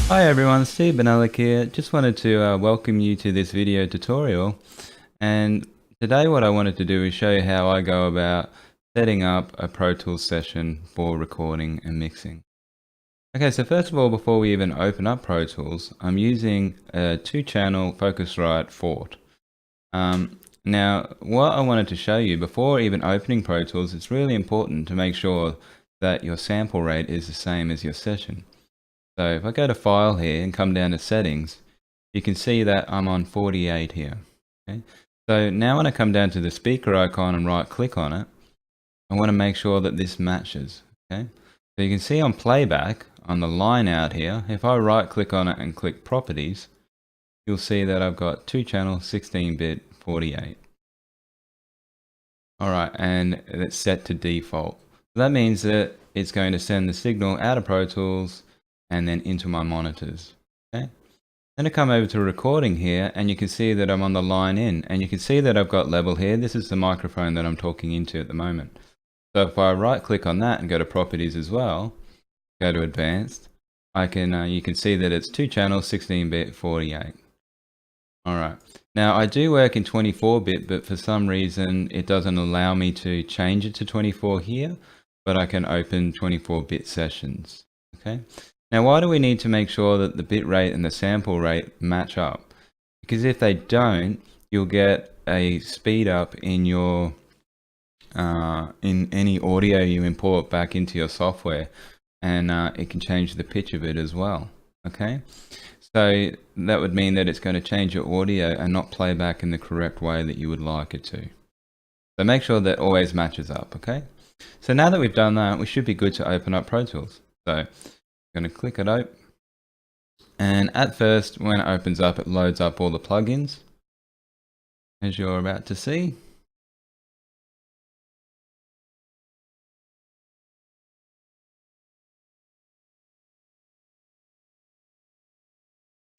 Hi everyone, Steve Bennellick here. Just wanted to welcome you to this video tutorial, and today what I wanted to do is show you how I go about setting up a Pro Tools session for recording and mixing. Okay, so first of all, before we even open up Pro Tools, I'm using a 2-channel Focusrite Fort. Now, what I wanted to show you before even opening Pro Tools, it's really important to make sure that your sample rate is the same as your session. So if I go to File here and come down to Settings, you can see that I'm on 48 here. Okay? So now when I come down to the speaker icon and right click on it, I want to make sure that this matches. Okay? So you can see on playback, on the line out here, if I right click on it and click Properties, you'll see that I've got 2-channel 16-bit 48. Alright, and it's set to default. So that means that it's going to send the signal out of Pro Tools and then into my monitors. Okay. Then I come over to recording here, and you can see that I'm on the line in, and you can see that I've got level here. This is the microphone that I'm talking into at the moment. So if I right click on that and go to properties as well, go to advanced, I can you can see that it's 2-channel 16-bit 48. Alright. Now I do work in 24-bit, but for some reason it doesn't allow me to change it to 24 here, but I can open 24-bit sessions. Okay. Now, why do we need to make sure that the bit rate and the sample rate match up? Because if they don't, you'll get a speed up in your in any audio you import back into your software, and it can change the pitch of it as well. Okay, so that would mean that it's going to change your audio and not play back in the correct way that you would like it to. So make sure that always matches up. Okay, so now that we've done that, we should be good to open up Pro Tools. So I'm going to click it open, and at first when it opens up, it loads up all the plugins as you're about to see.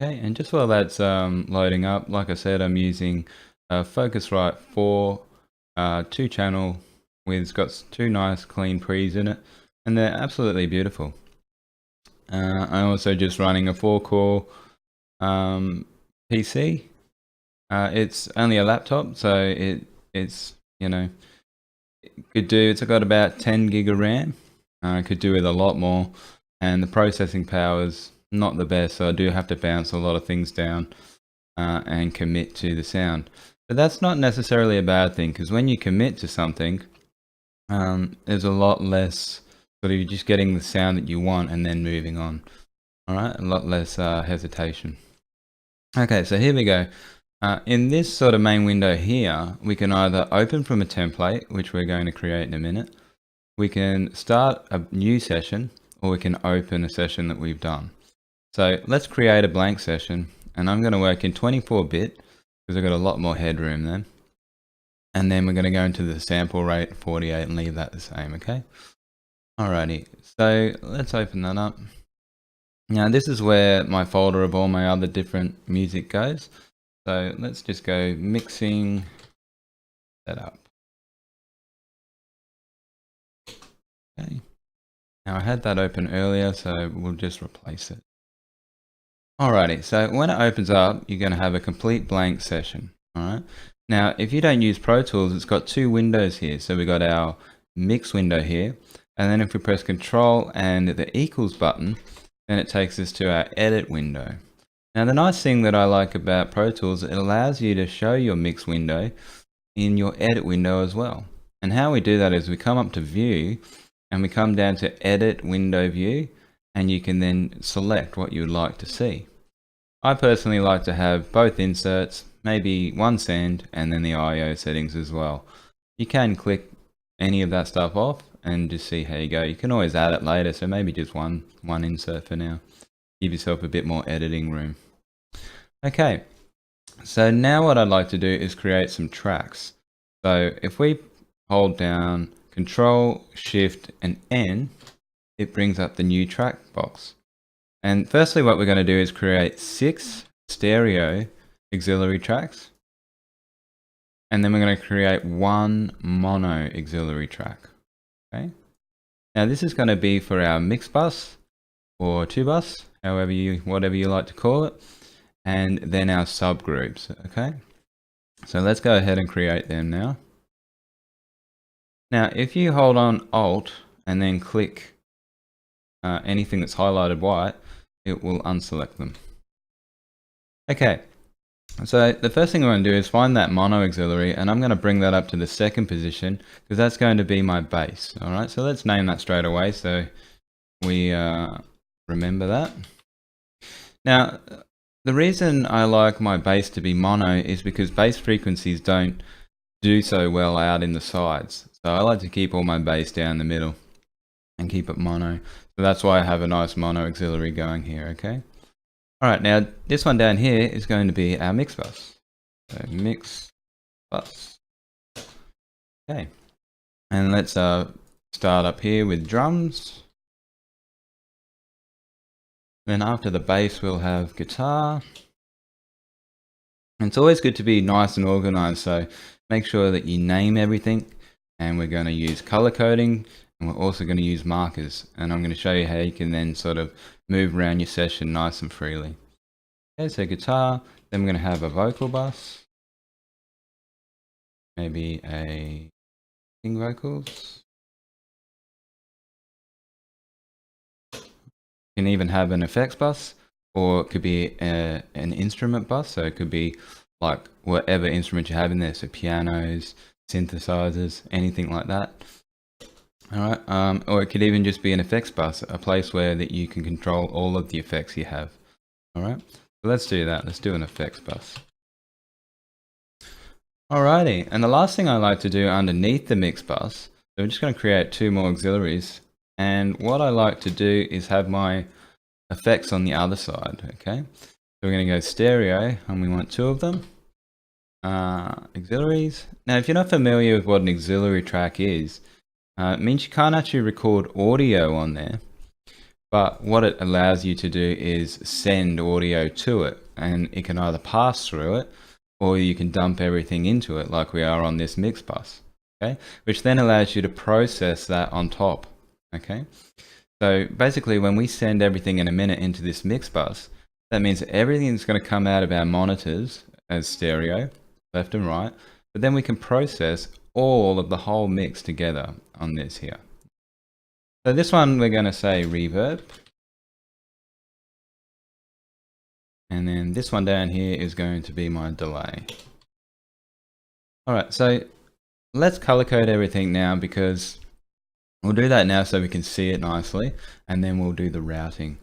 Okay, and just while that's loading up, like I said, I'm using a Focusrite 4 2-channel with got 2 nice clean pre's in it, and they're absolutely beautiful. I'm also just running a 4-core PC. It's only a laptop, so it's you know, it's got about 10 gig of RAM. Could do with a lot more, and the processing power is not the best, so I do have to bounce a lot of things down and commit to the sound. But that's not necessarily a bad thing, because when you commit to something, there's a lot less sort of you're just getting the sound that you want and then moving on. Alright, a lot less hesitation. Okay, so here we go. In this sort of main window here, we can either open from a template, which we're going to create in a minute. We can start a new session, or we can open a session that we've done. So let's create a blank session, and I'm going to work in 24-bit because I've got a lot more headroom then. And then we're going to go into the sample rate 48 and leave that the same, okay? Alrighty, so let's open that up. Now this is where my folder of all my other different music goes. So let's just go mixing, setup. Okay. Now I had that open earlier, so we'll just replace it. Alrighty, so when it opens up, you're going to have a complete blank session. Alright. Now, if you don't use Pro Tools, it's got 2 windows here. So we got our mix window here, and then if we press Control and the equals button, then it takes us to our edit window. Now, the nice thing that I like about Pro Tools, it allows you to show your mix window in your edit window as well. And how we do that is we come up to View, and we come down to Edit Window View, and you can then select what you would like to see. I personally like to have both inserts, maybe one send, and then the I/O settings as well. You can click any of that stuff off and just see how you go. You can always add it later, so maybe just one insert for now. Give yourself a bit more editing room. Okay, so now what I'd like to do is create some tracks. So if we hold down Control, Shift, and N, it brings up the new track box. And firstly, what we're going to do is create 6 stereo auxiliary tracks. And then we're going to create 1 mono auxiliary track. Okay. Now this is going to be for our mix bus or 2 bus, whatever you like to call it, and then our subgroups. Okay, so let's go ahead and create them now. Now, if you hold on Alt and then click anything that's highlighted white, it will unselect them. Okay, so the first thing I'm going to do is find that mono auxiliary, and I'm going to bring that up to the second position because that's going to be my base. All right, so let's name that straight away so we remember that. Now, the reason I like my bass to be mono is because bass frequencies don't do so well out in the sides. So I like to keep all my bass down the middle and keep it mono. So that's why I have a nice mono auxiliary going here, okay? Alright, now this one down here is going to be our mix bus. So mix bus. Okay. And let's start up here with drums. Then after the bass we'll have guitar. And it's always good to be nice and organized, so make sure that you name everything. And we're going to use color coding, and we're also going to use markers. And I'm going to show you how you can then sort of move around your session nice and freely. Okay, so guitar, then we're going to have a vocal bus. Maybe a sing vocals. You can even have an effects bus, or it could be an instrument bus. So it could be like whatever instrument you have in there. So pianos, synthesizers, anything like that. All right, or it could even just be an effects bus, a place where that you can control all of the effects you have. All right, so let's do that. Let's do an effects bus. Alrighty, and the last thing I like to do underneath the mix bus, so I'm just going to create two more auxiliaries, and what I like to do is have my effects on the other side. Okay, so we're going to go stereo, and we want two of them. Auxiliaries. Now, if you're not familiar with what an auxiliary track is, it means you can't actually record audio on there, but what it allows you to do is send audio to it, and it can either pass through it, or you can dump everything into it like we are on this mix bus, okay? Which then allows you to process that on top, okay? So basically when we send everything in a minute into this mix bus, that means everything's going to come out of our monitors as stereo, left and right, but then we can process all of the whole mix together on this here. So this one we're going to say reverb. And then this one down here is going to be my delay. Alright, so let's color code everything now, because we'll do that now so we can see it nicely, and then we'll do the routing.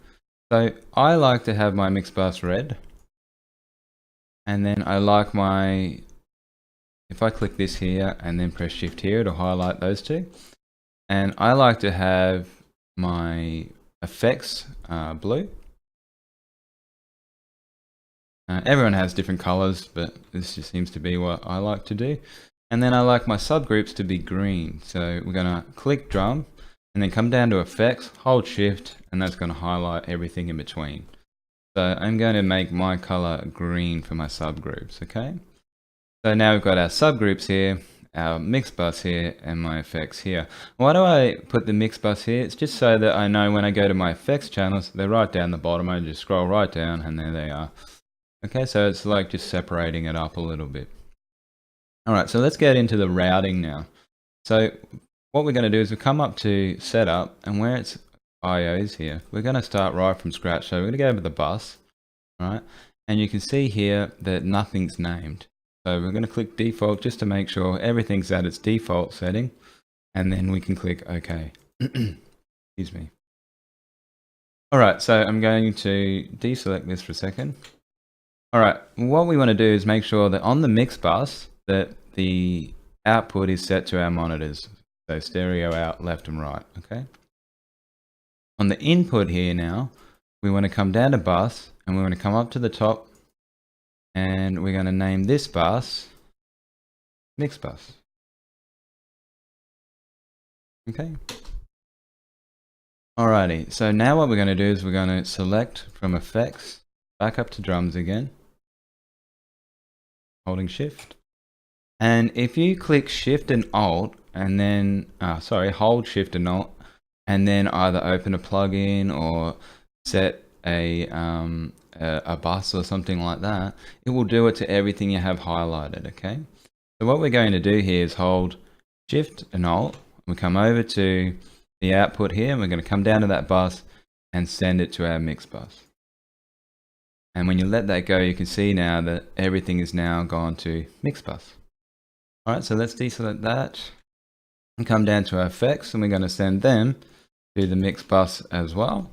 So I like to have my mix bus red, and then I like my, if I click this here and then press shift here, it'll highlight those two. And I like to have my effects blue. Everyone has different colors, but this just seems to be what I like to do. And then I like my subgroups to be green. So we're going to click drum and then come down to effects, hold shift, and that's going to highlight everything in between. So I'm going to make my color green for my subgroups, okay? So now we've got our subgroups here, our mix bus here, and my effects here. Why do I put the mix bus here? It's just so that I know when I go to my effects channels, they're right down the bottom. I just scroll right down and there they are. Okay, so it's like just separating it up a little bit. Alright, so let's get into the routing now. So what we're going to do is we'll come up to setup, and where it's IOs here, we're going to start right from scratch. So we're going to go over the bus, right? And you can see here that nothing's named. So we're going to click default just to make sure everything's at its default setting, and then we can click OK. Excuse me. Alright, so I'm going to deselect this for a second. Alright, what we want to do is make sure that on the mix bus that the output is set to our monitors. So stereo out, left and right, okay? On the input here now, we want to come down to bus, and we want to come up to the top, and we're going to name this bus mix bus. Okay. Alrighty, so now what we're going to do is we're going to select from effects, back up to drums again, holding shift. And if you click shift and alt and then, hold shift and alt, and then either open a plugin or set a bus or something like that, it will do it to everything you have highlighted, okay? So what we're going to do here is hold Shift and Alt. We come over to the output here, and we're going to come down to that bus and send it to our mix bus. And when you let that go, you can see now that everything is now gone to mix bus. All right, so let's deselect that and come down to our effects, and we're going to send them to the mix bus as well.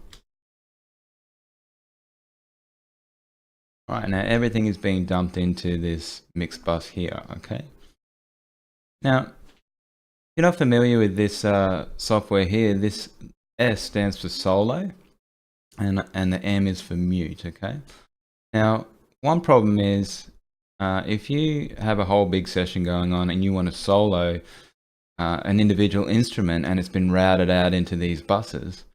All right, now everything is being dumped into this mix bus here, okay? Now, if you're not familiar with this software here, this S stands for solo, and the M is for mute, okay? Now, one problem is if you have a whole big session going on and you want to solo an individual instrument and it's been routed out into these buses,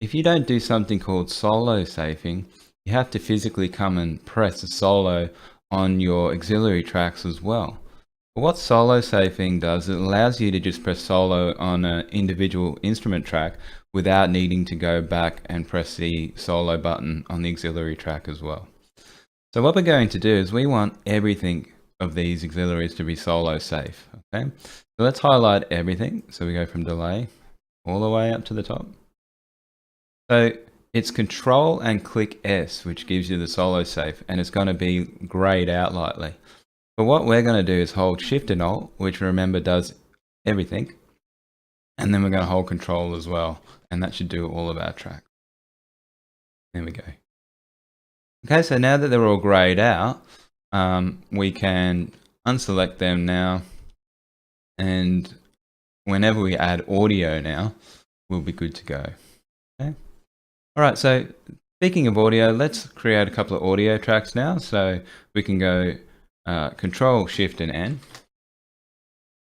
if you don't do something called solo safing, you have to physically come and press a solo on your auxiliary tracks as well. But what solo safing does, it allows you to just press solo on an individual instrument track without needing to go back and press the solo button on the auxiliary track as well. So what we're going to do is we want everything of these auxiliaries to be solo safe, okay? So let's highlight everything. So we go from delay all the way up to the top. So it's Control and click S, which gives you the solo safe, and it's going to be grayed out lightly. But what we're going to do is hold Shift and Alt, which remember does everything, and then we're going to hold Control as well, and that should do all of our tracks. There we go. Okay, so now that they're all grayed out, we can unselect them now, and whenever we add audio now, we'll be good to go. Okay. All right, so speaking of audio, let's create a couple of audio tracks now. So we can go Control, Shift, and N,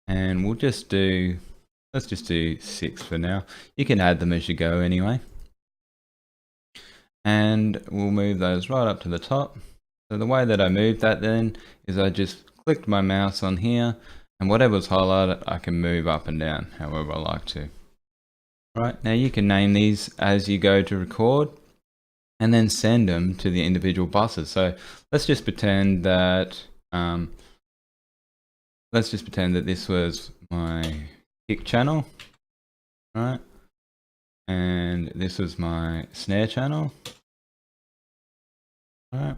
and we'll just do, let's just do 6 for now. You can add them as you go anyway. And we'll move those right up to the top. So the way that I moved that then is I just clicked my mouse on here, and whatever's highlighted I can move up and down however I like to. Right, now you can name these as you go to record and then send them to the individual buses. So let's just pretend that this was my kick channel, right? And this was my snare channel. All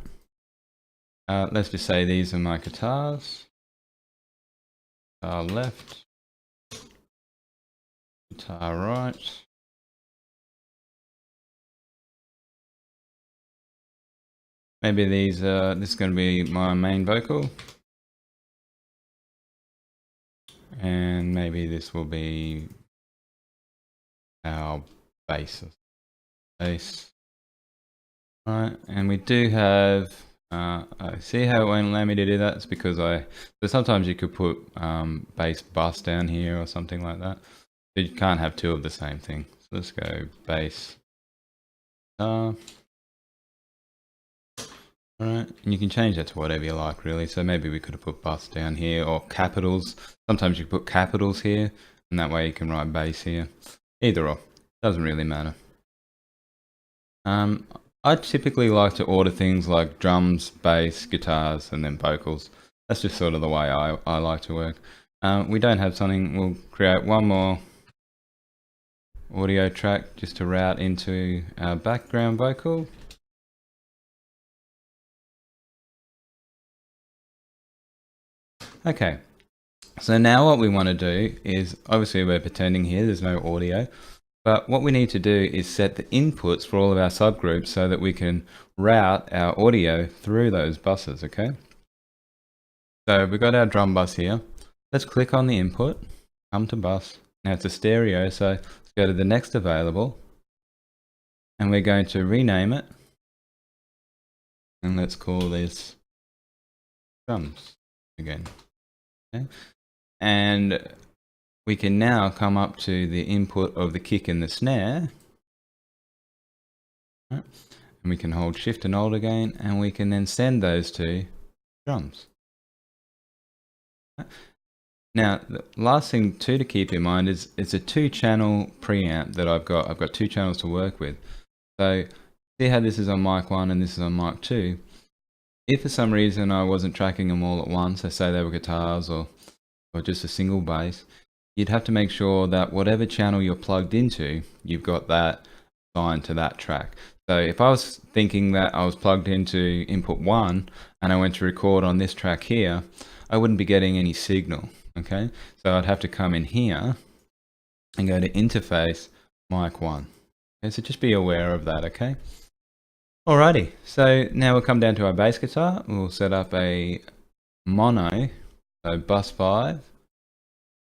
right. Let's just say these are my guitars. Guitar left, guitar right. Maybe these this is going to be my main vocal. And maybe this will be our bass. Right, and we do have, I see how it won't allow me to do that. It's because so sometimes you could put bass bus down here or something like that. So you can't have two of the same thing. So let's go bass. Alright, and you can change that to whatever you like really. So maybe we could have put bus down here, or capitals. Sometimes you put capitals here, and that way you can write bass here. Either or, doesn't really matter. I typically like to order things like drums, bass, guitars, and then vocals. That's just sort of the way I like to work. We don't have something, we'll create one more audio track just to route into our background vocal. Okay, so now what we want to do is, obviously we're pretending here there's no audio, but what we need to do is set the inputs for all of our subgroups so that we can route our audio through those buses, okay? So we've got our drum bus here. Let's click on the input, come to bus. Now it's a stereo, so let's go to the next available, and we're going to rename it, and let's call this drums again. Okay. And we can now come up to the input of the kick and the snare. Right. And we can hold Shift and Alt again, and we can then send those to drums. Right. Now, the last thing too to keep in mind is it's a 2-channel preamp that I've got. I've got 2 channels to work with. So See how this is on mic 1 and this is on mic 2. If for some reason I wasn't tracking them all at once, so say they were guitars or just a single bass, you'd have to make sure that whatever channel you're plugged into, you've got that assigned to that track. So if I was thinking that I was plugged into input 1 and I went to record on this track here, I wouldn't be getting any signal, okay? So I'd have to come in here and go to interface mic 1. Okay, so just be aware of that, okay? Alrighty, so now we'll come down to our bass guitar. We'll set up a mono, so bus 5.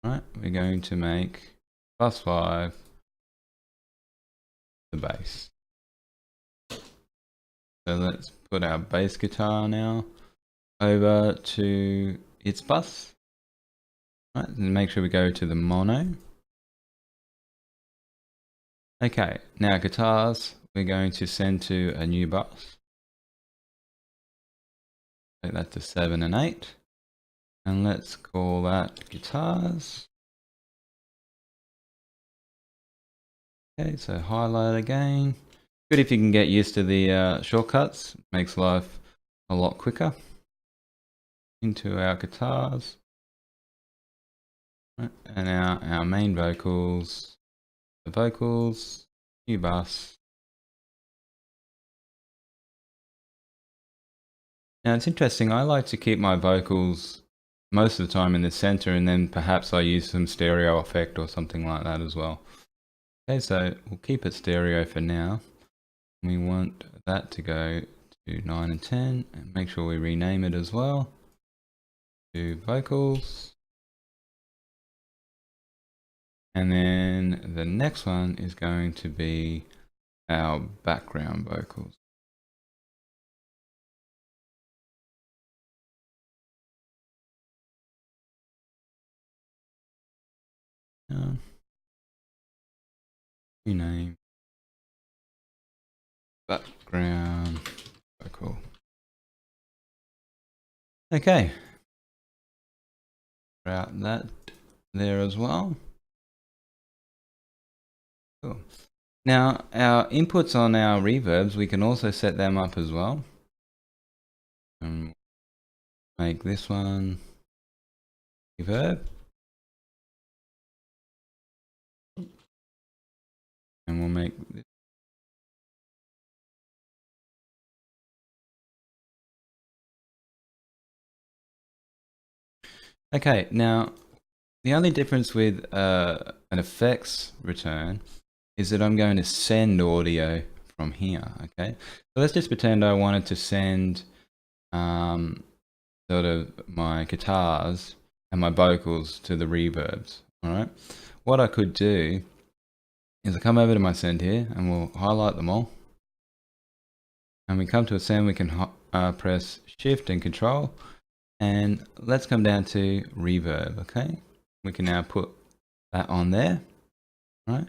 Right, we're going to make bus 5 the bass. So let's put our bass guitar now over to its bus. Right, and make sure we go to the mono. Okay, now guitars, we're going to send to a new bus. Take that to 7 and 8. And let's call that guitars. Okay, so highlight again. Good if you can get used to the shortcuts. Makes life a lot quicker. Into our guitars. Right, and now our main vocals. The vocals, new bus. Now it's interesting, I like to keep my vocals most of the time in the center, and then perhaps I use some stereo effect or something like that as well. Okay, so we'll keep it stereo for now. We want that to go to 9 and 10, and make sure we rename it as well to vocals. And then the next one is going to be our background vocals. Rename background vocal. Okay, route that there as well. Cool. Now our inputs on our reverbs, we can also set them up as well. And make this one reverb. And we'll make this. Okay, now the only difference with an effects return is that I'm going to send audio from here, okay? So let's just pretend I wanted to send sort of my guitars and my vocals to the reverbs, all right? What I could do is I come over to my send here and we'll highlight them all. And we come to a send, we can press Shift and Control. And let's come down to reverb, okay? We can now put that on there, right?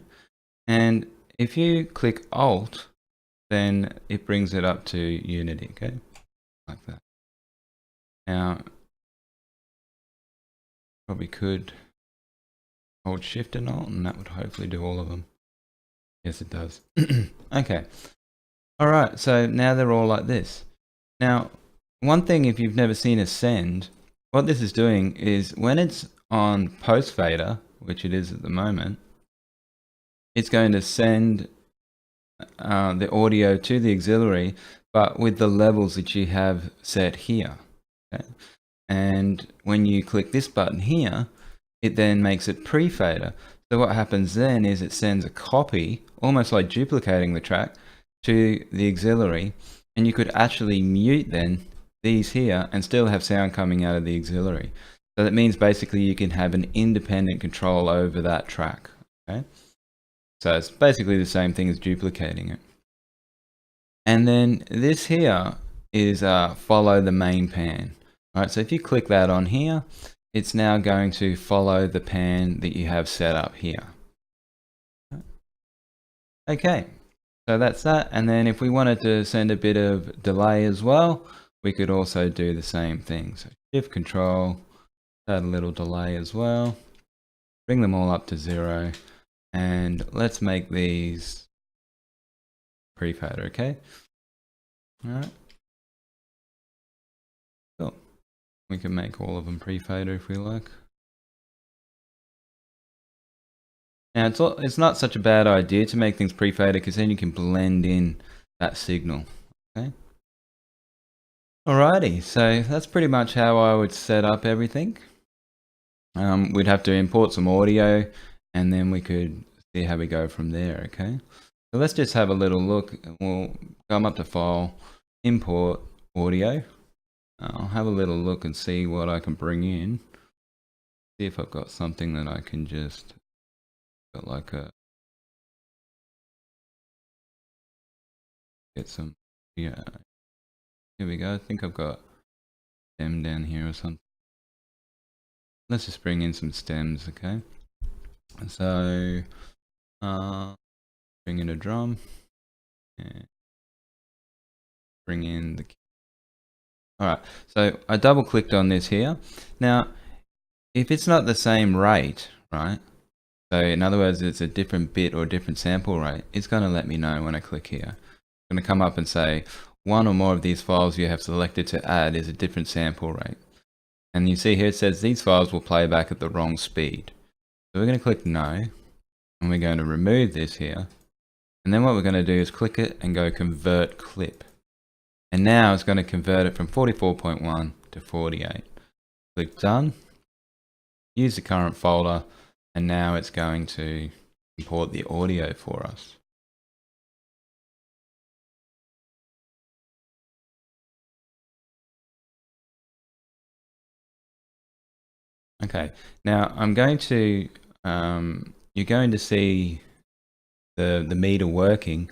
And if you click Alt, then it brings it up to Unity, okay? Like that. Now, probably could hold Shift and Alt, and that would hopefully do all of them. Yes, it does. Okay. All right, so now they're all like this. Now, one thing, if you've never seen a send, what this is doing is when it's on post fader, which it is at the moment, it's going to send the audio to the auxiliary, but with the levels that you have set here. Okay? And when you click this button here, it then makes it pre-fader. So what happens then is it sends a copy, almost like duplicating the track, to the auxiliary, and you could actually mute then these here and still have sound coming out of the auxiliary. So that means basically you can have an independent control over that track. Okay, so it's basically the same thing as duplicating it. And then this here is follow the main pan. All right, so if you click that on here, it's now going to follow the pan that you have set up here. Okay, so that's that. And then if we wanted to send a bit of delay as well, we could also do the same thing. So Shift Control, add a little delay as well, bring them all up to 0, and let's make these pre-fader, okay? Alright. Cool. We can make all of them pre-fader if we like. Now it's not such a bad idea to make things pre-fader because then you can blend in that signal, okay? Alrighty, so that's pretty much how I would set up everything. We'd have to import some audio and then we could see how we go from there, okay? So let's just have a little look. We'll come up to File, Import Audio. I'll have a little look and see what I can bring in. See if I've got something that I can just got like a get some, yeah. Here we go. I think I've got stem down here or something. Let's just bring in some stems, okay? So bring in a drum and bring in the. Alright, so I double clicked on this here. Now, if it's not the same rate, right? So in other words, it's a different bit or different sample rate, it's going to let me know when I click here. It's going to come up and say, one or more of these files you have selected to add is a different sample rate. And you see here it says these files will play back at the wrong speed. So we're going to click no, and we're going to remove this here. And then what we're going to do is click it and go convert clip. And now it's going to convert it from 44.1 to 48. Click done, use the current folder, and now it's going to import the audio for us. Okay, now I'm going to, you're going to see the meter working,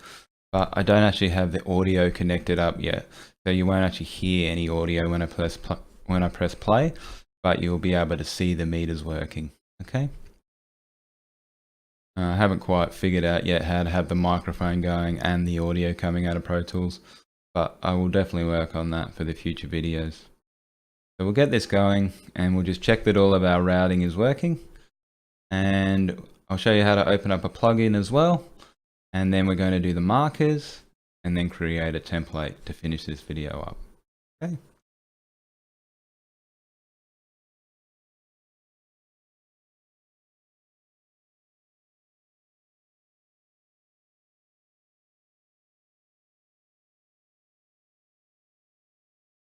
but I don't actually have the audio connected up yet. So you won't actually hear any audio when I press play, but you'll be able to see the meters working, okay? I haven't quite figured out yet how to have the microphone going and the audio coming out of Pro Tools, but I will definitely work on that for the future videos. So we'll get this going and we'll just check that all of our routing is working. And I'll show you how to open up a plugin as well. And then we're going to do the markers and then create a template to finish this video up. Okay.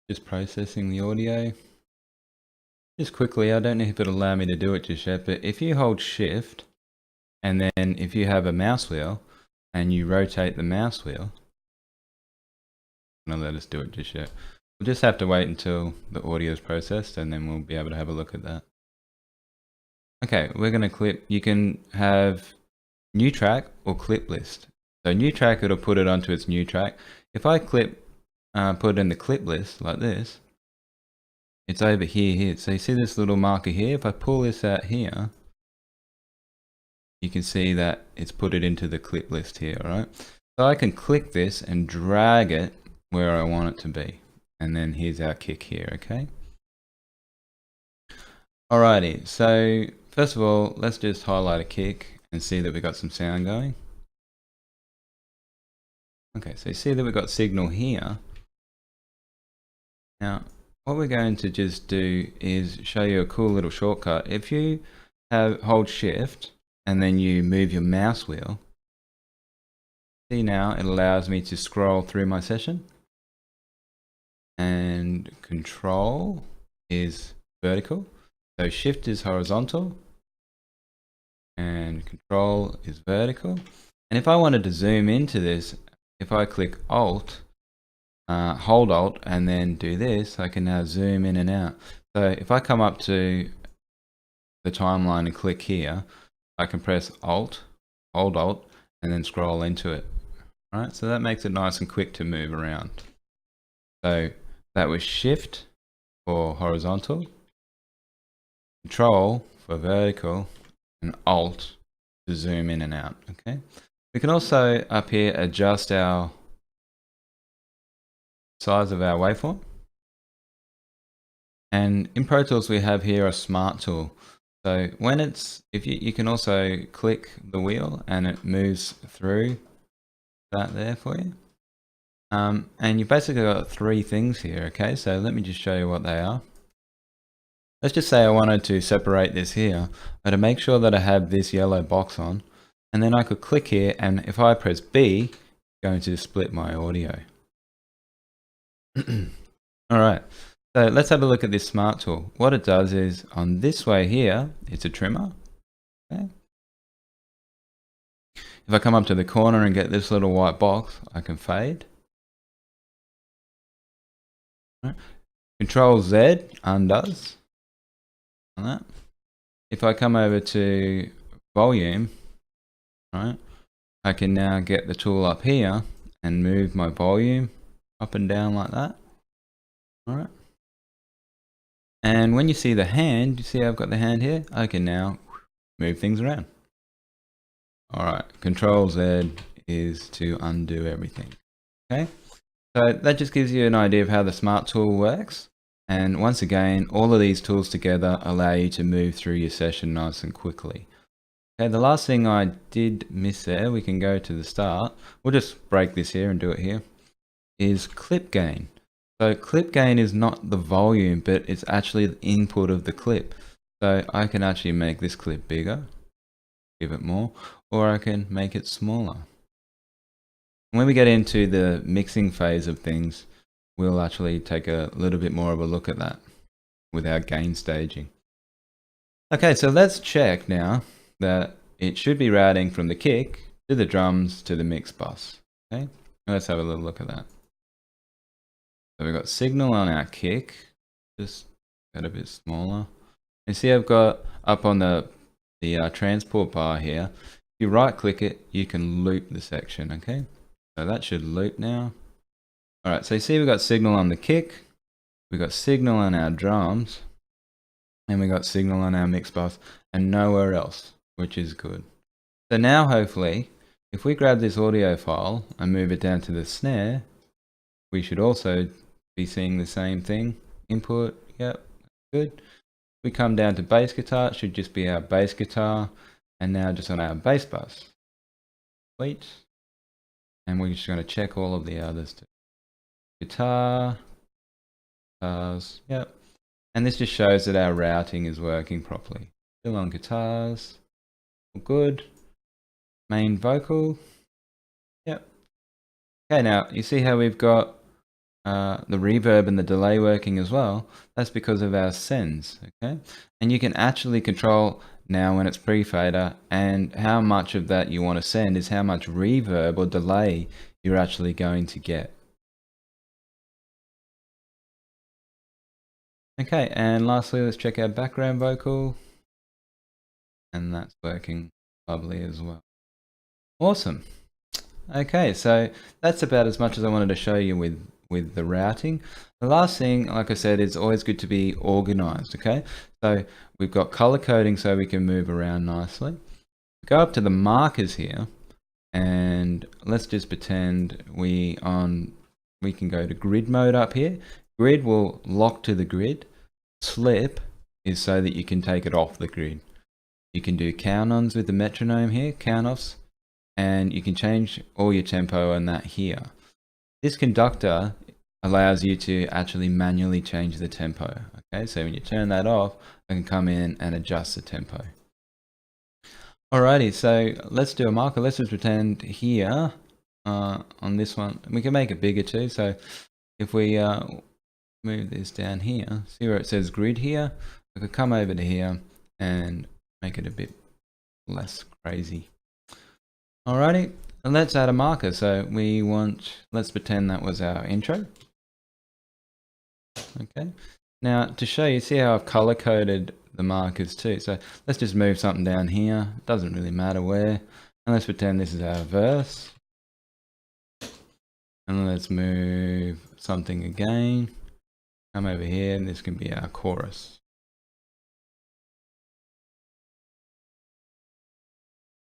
Just processing the audio. Just quickly, I don't know if it'll allow me to do it just yet, but if you hold shift and then if you have a mouse wheel and you rotate the mouse wheel, I'm gonna let us do it just yet. We'll just have to wait until the audio is processed and then we'll be able to have a look at that. Okay, we're gonna clip, you can have new track or clip list. So new track, it'll put it onto its new track. If I clip, put it in the clip list like this, it's over here. So you see this little marker here? If I pull this out here, you can see that it's put it into the clip list here, right? So I can click this and drag it where I want it to be. And then here's our kick here, okay? Alrighty, so first of all, let's just highlight a kick and see that we got some sound going. Okay, so you see that we've got signal here. Now, what we're going to just do is show you a cool little shortcut. If you hold shift and then you move your mouse wheel, see now it allows me to scroll through my session, and control is vertical, so shift is horizontal and control is vertical. And if I wanted to zoom into this, if I click alt, hold alt and then do this, I can now zoom in and out. So if I come up to the timeline and click here, I can press alt, hold alt, and then scroll into it. All right, so that makes it nice and quick to move around. So that was shift for horizontal, control for vertical, and alt to zoom in and out, okay? We can also up here adjust our size of our waveform. And in Pro Tools we have here a smart tool. So when it's, if you can also click the wheel and it moves through that there for you. And you've basically got three things here, okay? So let me just show you what they are. Let's just say I wanted to separate this here, but to make sure that I have this yellow box on, and then I could click here, and if I press B, it's going to split my audio. All right, so let's have a look at this smart tool. What it does is on this way here, it's a trimmer. Okay. If I come up to the corner and get this little white box, I can fade. Right. Control Z undoes. On that. If I come over to volume, right, I can now get the tool up here and move my volume up and down like that. All right. And when you see the hand, you see I've got the hand here, I can now move things around. All right, Control Z is to undo everything. Okay, so that just gives you an idea of how the smart tool works. And once again, all of these tools together allow you to move through your session nice and quickly. Okay, the last thing I did miss there, we can go to the start. We'll just break this here and do it here, is clip gain. So clip gain is not the volume, but it's actually the input of the clip. So I can actually make this clip bigger, give it more, or I can make it smaller. When we get into the mixing phase of things, we'll actually take a little bit more of a look at that with our gain staging. Okay, so let's check now that it should be routing from the kick to the drums to the mix bus. Okay, let's have a little look at that. So we've got signal on our kick, just got a bit smaller. You see I've got up on the transport bar here, if you right click it, you can loop the section, okay? So that should loop now. All right, so you see we've got signal on the kick, we've got signal on our drums, and we got signal on our mix bus, and nowhere else, which is good. So now hopefully, if we grab this audio file and move it down to the snare, we should also be seeing the same thing. Input, yep, good. We come down to bass guitar, it should just be our bass guitar, and now just on our bass bus. Wait, and we're just going to check all of the others too. Guitar, guitars, yep. And this just shows that our routing is working properly. Still on guitars, good. Main vocal, yep. Okay, now you see how we've got the reverb and the delay working as well. That's because of our sends, okay? And you can actually control now when it's pre-fader, and how much of that you want to send is how much reverb or delay you're actually going to get. Okay, and lastly, let's check our background vocal, and that's working lovely as well. Awesome. Okay, so that's about as much as I wanted to show you with the routing. The last thing, like I said, is always good to be organized, okay? So we've got color coding so we can move around nicely. Go up to the markers here, and let's just pretend we can go to grid mode up here. Grid will lock to the grid. Slip is so that you can take it off the grid. You can do count-ons with the metronome here, count-offs, and you can change all your tempo and that here. This conductor allows you to actually manually change the tempo. Okay, so when you turn that off, I can come in and adjust the tempo. Alrighty, so let's do a marker. Let's just pretend here on this one. We can make it bigger too. So if we move this down here, see where it says grid here? I could come over to here and make it a bit less crazy. Alrighty, and let's add a marker. So let's pretend that was our intro. Okay, now to show you, see how I've color coded the markers too. So let's just move something down here. It doesn't really matter where. And let's pretend this is our verse. And let's move something again. Come over here, and this can be our chorus.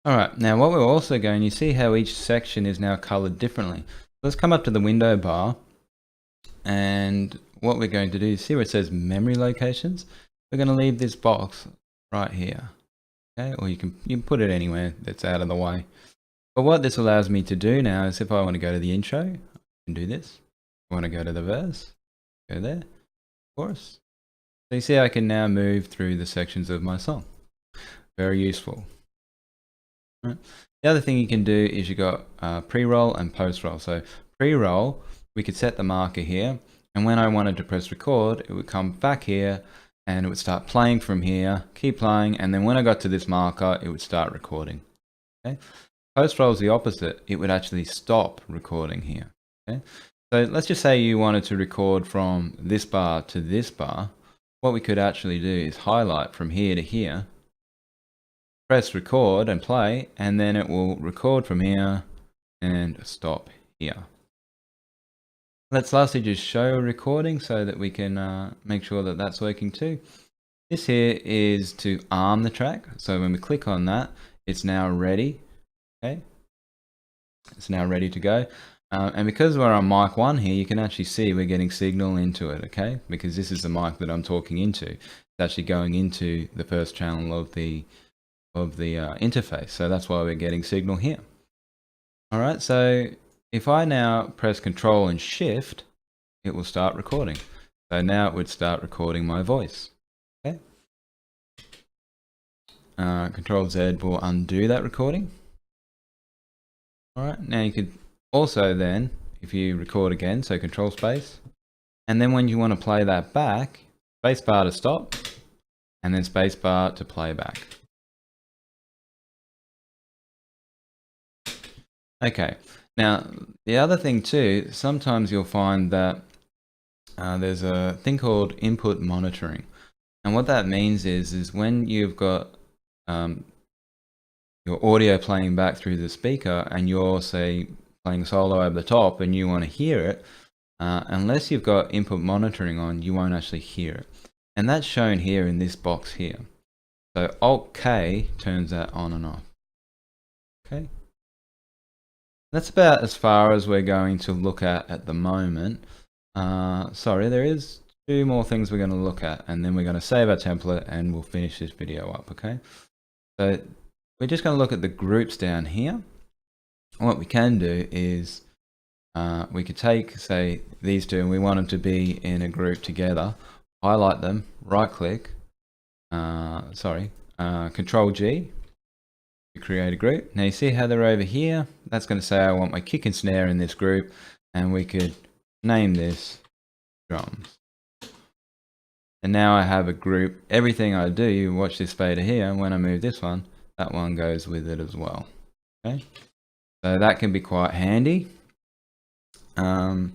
All right, now what we're also going, you see how each section is now colored differently. Let's come up to the window bar, and what we're going to do is see where it says memory locations. We're going to leave this box right here, okay? Or you can put it anywhere that's out of the way. But what this allows me to do now is if I want to go to the intro, I can do this. I want to go to the verse, go there, chorus. So you see I can now move through the sections of my song. Very useful. Right. The other thing you can do is you got pre-roll and post-roll. So pre-roll, we could set the marker here, and when I wanted to press record, it would come back here and it would start playing from here, keep playing, and then when I got to this marker, it would start recording. Okay. Post-roll is the opposite. It would actually stop recording here. Okay. So let's just say you wanted to record from this bar to this bar. What we could actually do is highlight from here to here, press record and play, and then it will record from here and stop here. Let's lastly just show a recording so that we can make sure that that's working too. This here is to arm the track. So when we click on that, it's now ready. Okay, it's now ready to go. And because we're on mic 1 here, you can actually see we're getting signal into it, okay? Because this is the mic that I'm talking into. It's actually going into the first channel of the interface. So that's why we're getting signal here. All right, so if I now press Control and Shift, it will start recording. So now it would start recording my voice, okay? Control Z will undo that recording. All right, now you could also then, if you record again, so Control Space, and then when you want to play that back, space bar to stop, and then space bar to play back. Okay, now the other thing too, sometimes you'll find that there's a thing called input monitoring. And what that means is when you've got your audio playing back through the speaker and you're, say, playing solo over the top and you want to hear it, unless you've got input monitoring on, you won't actually hear it. And that's shown here in this box here. So Alt-K turns that on and off. Okay. That's about as far as we're going to look at the moment. Sorry, there is 2 more things we're going to look at, and then we're going to save our template and we'll finish this video up, okay? So we're just going to look at the groups down here. What we can do is we could take, say, these 2 and we want them to be in a group together, highlight them, right click, Control G to create a group. Now you see how they're over here? That's going to say I want my kick and snare in this group, and we could name this drums. And now I have a group. Everything I do, you watch this fader here, and when I move this one, that one goes with it as well. Okay. So that can be quite handy, and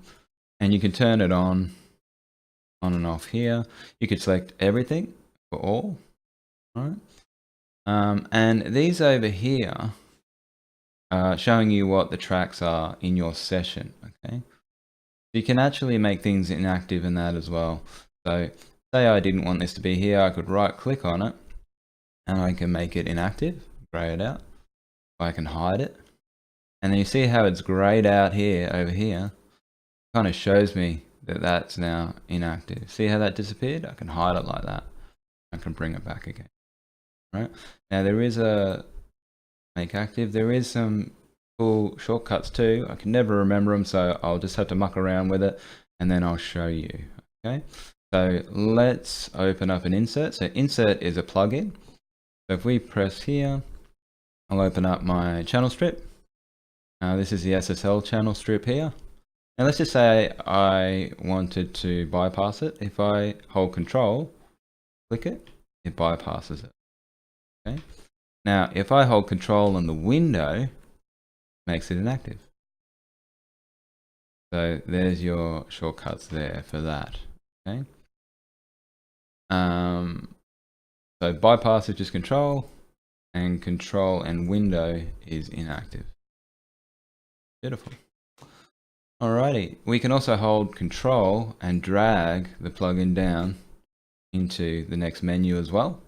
you can turn it on and off here. You could select everything for all right? And these over here are showing you what the tracks are in your session. Okay, you can actually make things inactive in that as well. So say I didn't want this to be here, I could right click on it and I can make it inactive, grey it out. I can hide it. And then you see how it's grayed out here, over here, kind of shows me that that's now inactive. See how that disappeared? I can hide it like that. I can bring it back again. Right? Now there is a make active. There is some cool shortcuts too. I can never remember them, so I'll just have to muck around with it and then I'll show you. Okay. So let's open up an insert. So insert is a plugin. So if we press here, I'll open up my channel strip. This is the SSL channel strip here. Now let's just say I wanted to bypass it. If I hold Control, click it, it bypasses it. Okay. Now if I hold Control on the window, it makes it inactive. So there's your shortcuts there for that. Okay. So bypass is just Control, and Control and window is inactive. Beautiful. Alrighty, we can also hold Control and drag the plugin down into the next menu as well.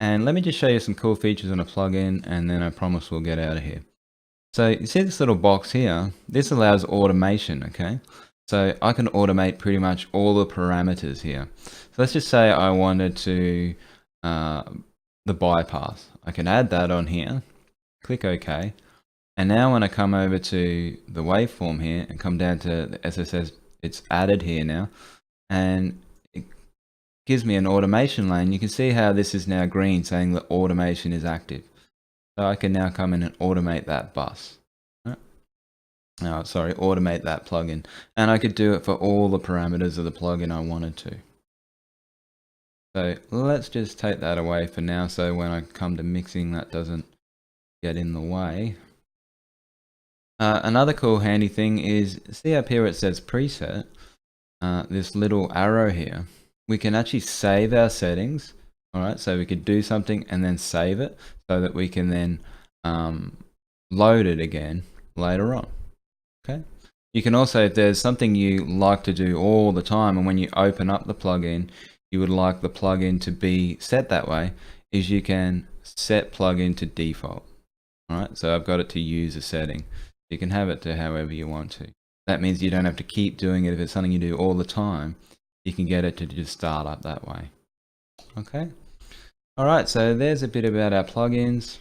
And let me just show you some cool features on a plugin, and then I promise we'll get out of here. So you see this little box here? This allows automation, okay? So I can automate pretty much all the parameters here. So let's just say I wanted to the bypass. I can add that on here. click OK. And now when I come over to the waveform here and come down to the SSS, it's added here now, and it gives me an automation lane. You can see how this is now green, saying that automation is active. So I can now come in and automate that bus. Oh, sorry, automate that plugin. And I could do it for all the parameters of the plugin I wanted to. So let's just take that away for now, so when I come to mixing, that doesn't get in the way. Another cool handy thing is, see up here it says preset, this little arrow here. We can actually save our settings. All right, so we could do something and then save it so that we can then load it again later on. Okay. You can also, if there's something you like to do all the time, and when you open up the plugin, you would like the plugin to be set that way, is you can set plugin to default. All right, so I've got it to use a setting. You can have it to however you want to. That means you don't have to keep doing it. If it's something you do all the time, you can get it to just start up that way. Okay. All right, so there's a bit about our plugins.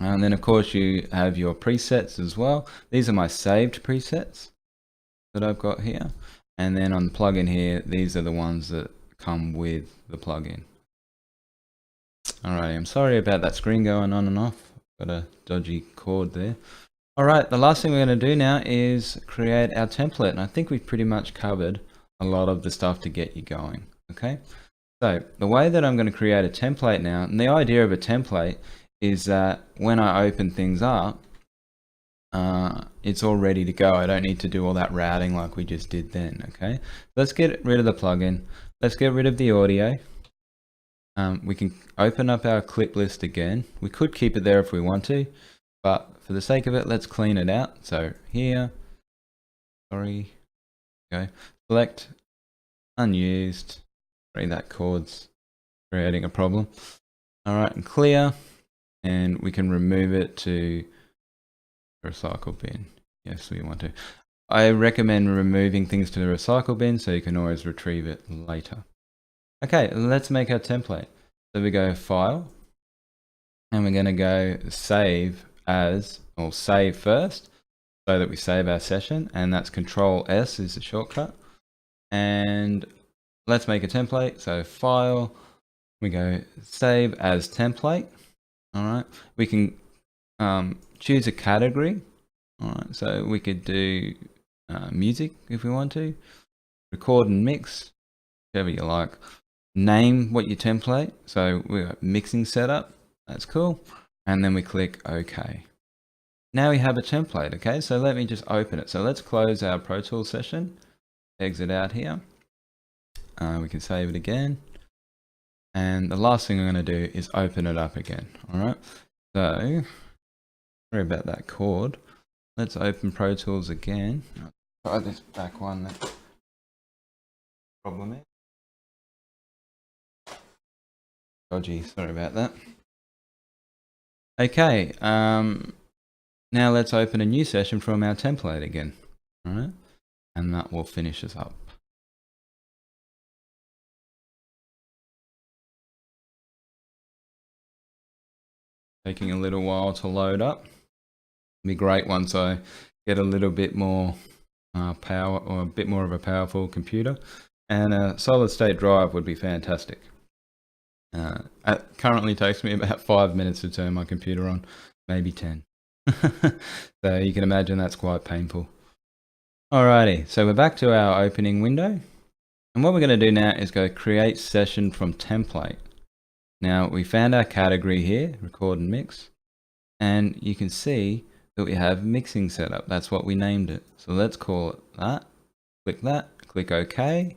And then of course you have your presets as well. These are my saved presets that I've got here. And then on the plugin here, these are the ones that come with the plugin. Alrighty, I'm sorry about that screen going on and off. Got a dodgy cord there. Alright, the last thing we're going to do now is create our template. And I think we've pretty much covered a lot of the stuff to get you going. Okay, so the way that I'm going to create a template now, and the idea of a template is that when I open things up, it's all ready to go. I don't need to do all that routing like we just did then. Okay, let's get rid of the plugin. Let's get rid of the audio. We can open up our clip list again. We could keep it there if we want to, but for the sake of it, let's clean it out. So here, sorry, okay, select unused. Sorry, that cord's creating a problem. All right, and clear, and we can remove it to recycle bin. Yes, we want to. I recommend removing things to the recycle bin so you can always retrieve it later. Okay, let's make our template. So we go File, and we're going to go Save As, or Save first, so that we save our session, and that's Control S is the shortcut. And let's make a template. So File, we go Save As Template. All right, we can choose a category. All right, so we could do music if we want to, record and mix, whichever you like. Name what your template. So we got mixing setup. That's cool. And then we click OK. Now we have a template. Okay, so let me just open it. So let's close our Pro Tools session. Exit out here. We can save it again. And the last thing I'm going to do is open it up again. All right. So sorry about that cord. Let's open Pro Tools again. I'll try this back one. That's problem is. Dodgy, sorry about that. Okay, now let's open a new session from our template again. All right, and that will finish us up. Taking a little while to load up. It'll be great once I get a little bit more power, or a bit more of a powerful computer, and a solid state drive would be fantastic. It currently takes me about 5 minutes to turn my computer on, maybe 10. So you can imagine that's quite painful. Alrighty, so we're back to our opening window. And what we're going to do now is go create session from template. Now we found our category here, record and mix. And you can see that we have mixing setup. That's what we named it. So let's call it that. Click OK.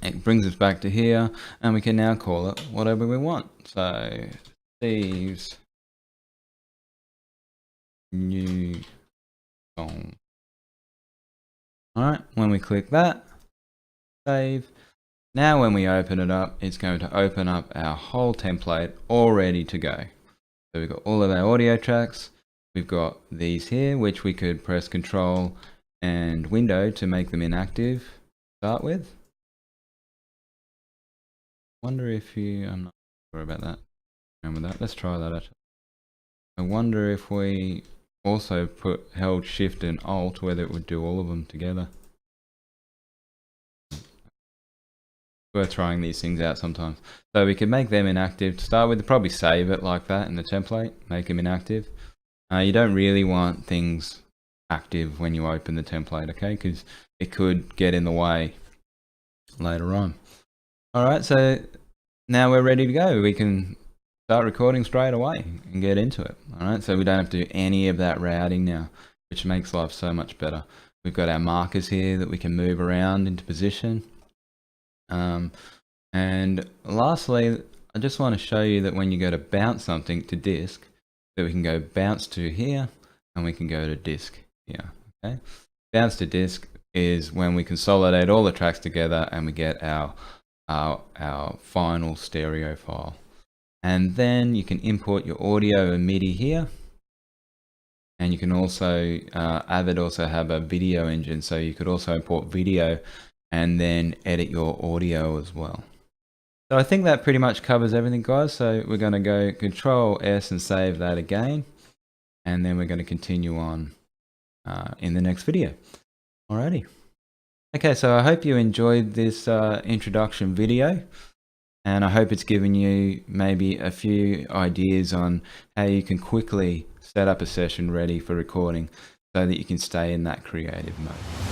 It brings us back to here, and we can now call it whatever we want. So Steve's new song. Alright, when we click that, save. Now when we open it up, it's going to open up our whole template all ready to go. So we've got all of our audio tracks. We've got these here, which we could press Control and Window to make them inactive to start with. Wonder if I'm not sure about that. Remember that? Let's try that actually. I wonder if we also held Shift and Alt, whether it would do all of them together. Worth trying these things out sometimes. So we could make them inactive to start with. Probably save it like that in the template, make them inactive. You don't really want things active when you open the template, okay? Because it could get in the way later on. All right, so now we're ready to go. We can start recording straight away and get into it. All right, so we don't have to do any of that routing now, which makes life so much better. We've got our markers here that we can move around into position. And lastly, I just want to show you that when you go to bounce something to disk, that we can go bounce to here and we can go to disk here. Okay, bounce to disk is when we consolidate all the tracks together and we get our final stereo file. And then you can import your audio and MIDI here. And you can also, Avid also have a video engine, so you could also import video and then edit your audio as well. So I think that pretty much covers everything, guys. So we're going to go Control S and save that again. And then we're going to continue on in the next video. Alrighty. Okay, so I hope you enjoyed this introduction video. And I hope it's given you maybe a few ideas on how you can quickly set up a session ready for recording so that you can stay in that creative mode.